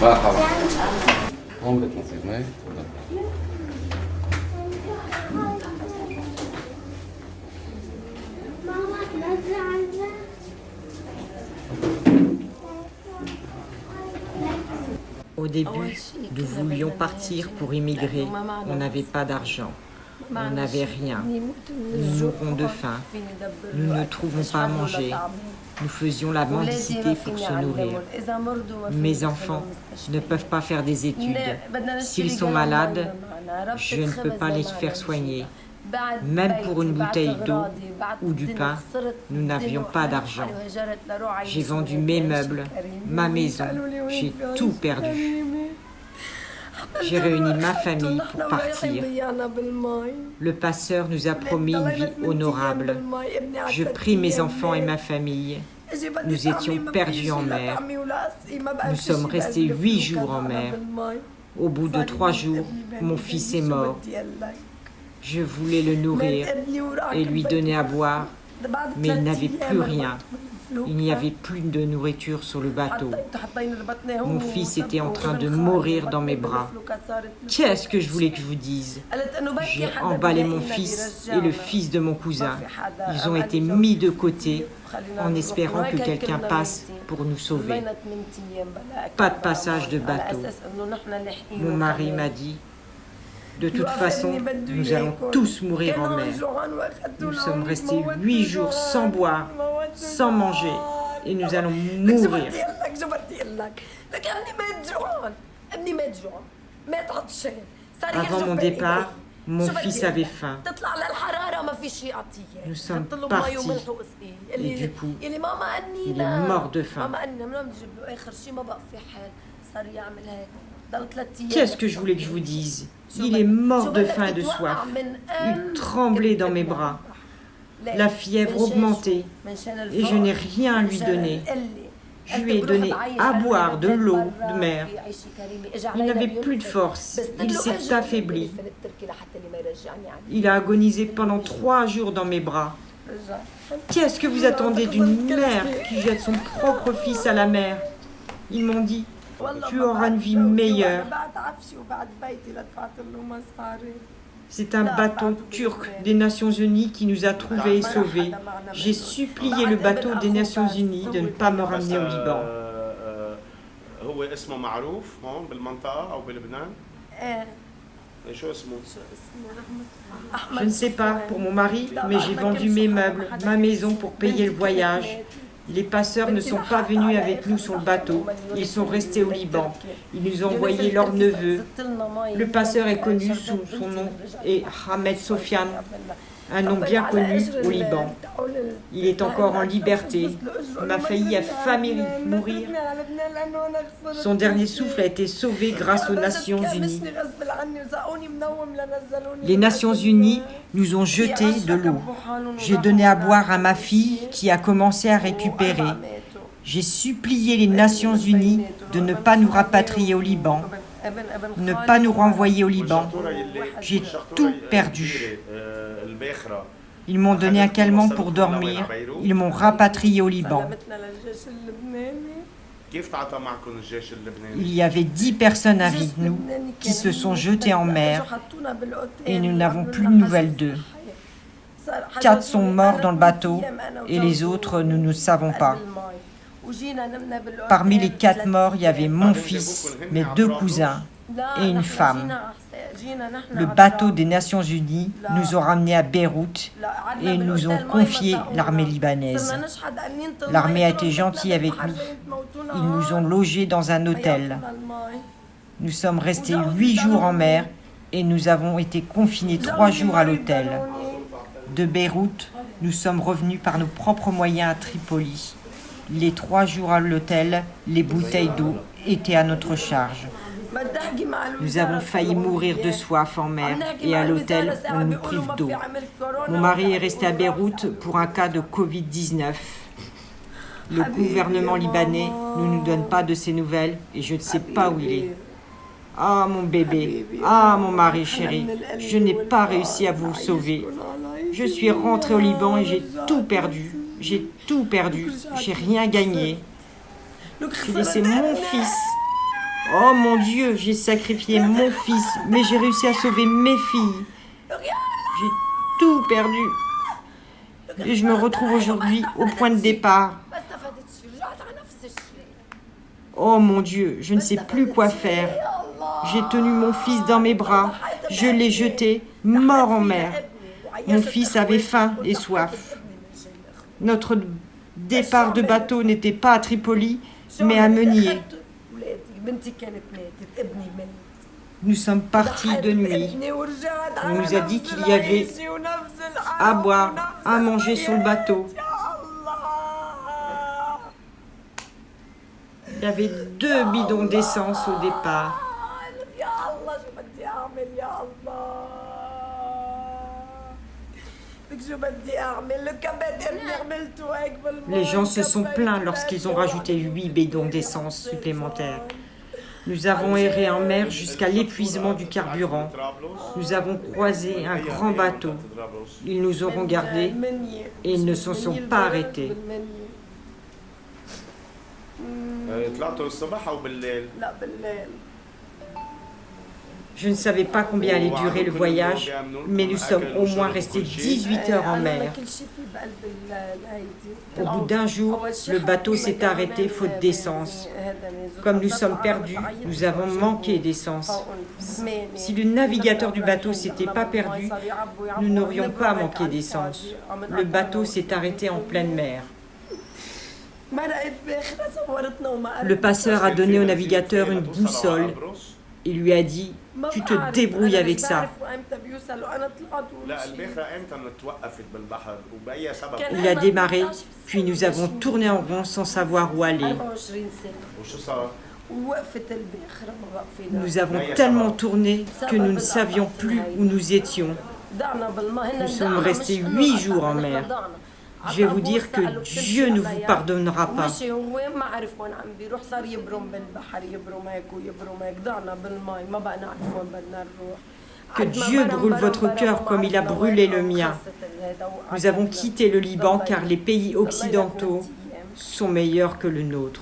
مرحبا. هون بتنزل معي. ماما تنزل عنا. Au début, nous voulions partir pour immigrer. On n'avait pas d'argent. On n'avait rien. Nous mourons de faim. Nous ne trouvons pas à manger. Nous faisions la mendicité pour se nourrir. Mes enfants ne peuvent pas faire des études. S'ils sont malades, je ne peux pas les faire soigner. Même pour une bouteille d'eau ou du pain, nous n'avions pas d'argent. J'ai vendu mes meubles, ma maison, j'ai tout perdu. J'ai réuni ma famille pour partir. Le passeur nous a promis une vie honorable. Je prie mes enfants et ma famille. Nous étions perdus en mer. Nous sommes restés 8 jours en mer. Au bout de 3 jours, mon fils est mort. Je voulais le nourrir et lui donner à boire, mais il n'avait plus rien. Il n'y avait plus de nourriture sur le bateau. Mon fils était en train de mourir dans mes bras. Qu'est-ce que je voulais que je vous dise? J'ai emballé mon fils et le fils de mon cousin. Ils ont été mis de côté en espérant que quelqu'un passe pour nous sauver. Pas de passage de bateau. Mon mari m'a dit: de toute façon, nous allons tous mourir en mer. Nous sommes restés 8 jours sans boire, sans manger, et nous allons mourir. Avant mon départ, mon fils avait faim. Nous sommes partis, et du coup, il est mort de faim. Qu'est-ce que je voulais que je vous dise? Il est mort de faim et de soif. Il tremblait dans mes bras. La fièvre augmentait et je n'ai rien à lui donner. Je lui ai donné à boire de l'eau de mer. Il n'avait plus de force. Il s'est affaibli. Il a agonisé pendant 3 jours dans mes bras. Qu'est-ce que vous attendez d'une mère qui jette son propre fils à la mer? Ils m'ont dit: tu auras une vie meilleure. C'est un bateau turc des Nations Unies qui nous a trouvés et sauvés. J'ai supplié le bateau des Nations Unies de ne pas me ramener au Liban. Je ne sais pas pour mon mari, mais j'ai vendu mes meubles, ma maison pour payer le voyage. Les passeurs ne sont pas venus avec nous sur le bateau, ils sont restés au Liban. Ils nous ont envoyé leur neveu. Le passeur est connu sous son nom est Ahmed Sofiane, un nom bien connu au Liban. Il est encore en liberté. Il m'a failli à failli mourir. Son dernier souffle a été sauvé grâce aux Nations Unies. Les Nations Unies nous ont jeté de l'eau. J'ai donné à boire à ma fille qui a commencé à récupérer. J'ai supplié les Nations Unies de ne pas nous rapatrier au Liban, ne pas nous renvoyer au Liban. J'ai tout perdu. Ils m'ont donné un calmant pour dormir. Ils m'ont rapatrié au Liban. Il y avait 10 personnes avec nous qui se sont jetées en mer et nous n'avons plus de nouvelles d'eux. 4 sont morts dans le bateau et les autres, nous ne savons pas. Parmi les 4 morts, il y avait mon fils, mes 2 cousins et une femme. Le bateau des Nations Unies nous a ramenés à Beyrouth et nous ont confié l'armée libanaise. L'armée a été gentille avec nous. Ils nous ont logés dans un hôtel. Nous sommes restés 8 jours en mer et nous avons été confinés 3 jours à l'hôtel. De Beyrouth, nous sommes revenus par nos propres moyens à Tripoli. Les 3 jours à l'hôtel, les bouteilles d'eau étaient à notre charge. Nous avons failli mourir de soif en mer et à l'hôtel, on nous prive d'eau. Mon mari est resté à Beyrouth pour un cas de Covid-19. Le gouvernement libanais ne nous donne pas de ses nouvelles et je ne sais pas où il est. Ah mon bébé, ah mon mari chéri, je n'ai pas réussi à vous sauver. Je suis rentrée au Liban et j'ai tout perdu. J'ai tout perdu. J'ai rien gagné. J'ai laissé mon fils. Oh mon Dieu, j'ai sacrifié mon fils, mais j'ai réussi à sauver mes filles. J'ai tout perdu. Et je me retrouve aujourd'hui au point de départ. Oh mon Dieu, je ne sais plus quoi faire. J'ai tenu mon fils dans mes bras. Je l'ai jeté, mort en mer. Mon fils avait faim et soif. Notre départ de bateau n'était pas à Tripoli, mais à Meunier. Nous sommes partis de nuit. On nous a dit qu'il y avait à boire, à manger sur le bateau. Il y avait 2 bidons d'essence au départ. Les gens se sont plaints lorsqu'ils ont rajouté 8 bidons d'essence supplémentaires. Nous avons erré en mer jusqu'à l'épuisement du carburant. Nous avons croisé un grand bateau. Ils nous auront gardés et ils ne se sont pas arrêtés. Je ne savais pas combien allait durer le voyage, mais nous sommes au moins restés 18 heures en mer. Au bout d'un jour, le bateau s'est arrêté faute d'essence. Comme nous sommes perdus, nous avons manqué d'essence. Si le navigateur du bateau s'était pas perdu, nous n'aurions pas manqué d'essence. Le bateau s'est arrêté en pleine mer. Le passeur a donné au navigateur une boussole. Il lui a dit « Tu te débrouilles avec ça ». Il a démarré, puis nous avons tourné en rond sans savoir où aller. Nous avons tellement tourné que nous ne savions plus où nous étions. Nous sommes restés 8 jours en mer. Je vais vous dire que Dieu ne vous pardonnera pas. Que Dieu brûle votre cœur comme il a brûlé le mien. Nous avons quitté le Liban car les pays occidentaux sont meilleurs que le nôtre.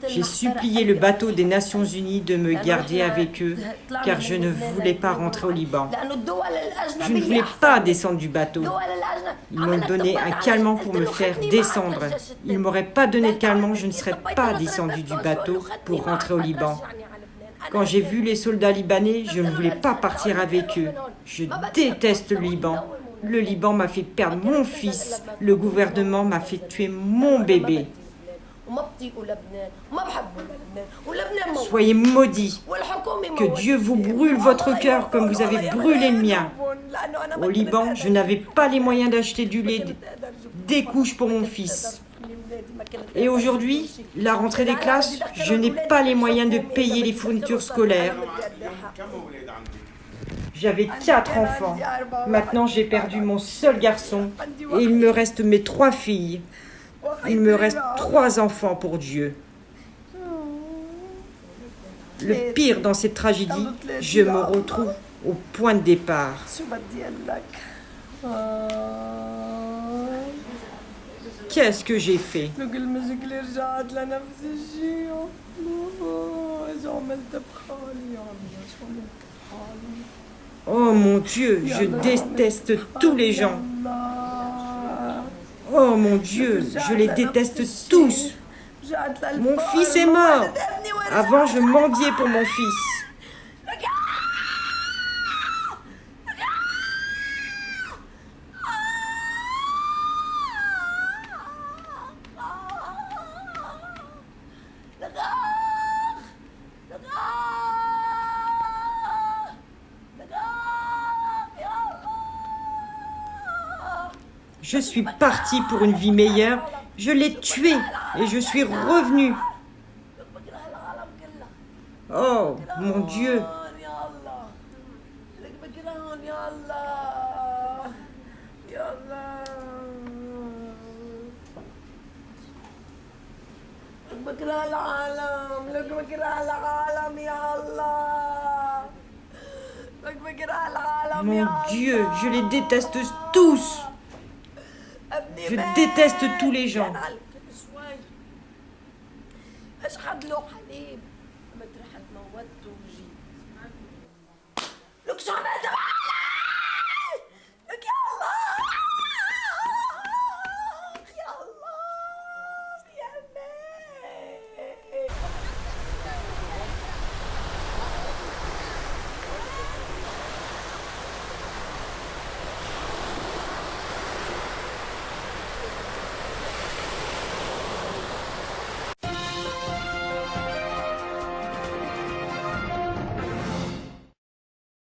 J'ai supplié le bateau des Nations Unies de me garder avec eux, car je ne voulais pas rentrer au Liban. Je ne voulais pas descendre du bateau. Ils m'ont donné un calmant pour me faire descendre. Ils ne m'auraient pas donné de calmant, je ne serais pas descendu du bateau pour rentrer au Liban. Quand j'ai vu les soldats libanais, je ne voulais pas partir avec eux. Je déteste le Liban. Le Liban m'a fait perdre mon fils. Le gouvernement m'a fait tuer mon bébé. Soyez maudits, que Dieu vous brûle votre cœur comme vous avez brûlé le mien. Au Liban, je n'avais pas les moyens d'acheter du lait, des couches pour mon fils. Et aujourd'hui, la rentrée des classes, je n'ai pas les moyens de payer les fournitures scolaires. J'avais 4 enfants. Maintenant, j'ai perdu mon seul garçon et il me reste mes 3 filles. Il me reste 3 enfants pour Dieu. Le pire dans cette tragédie, je me retrouve au point de départ. Qu'est-ce que j'ai fait? Oh mon Dieu, je déteste tous les gens. Oh mon Dieu, je les déteste tous. Mon fils est mort. Avant, je mendiais pour mon fils. Je suis partie pour une vie meilleure. Je l'ai tué et je suis revenue. Oh, mon Dieu. Mon Dieu, je les déteste tous. Je déteste tous les gens. لك شو عم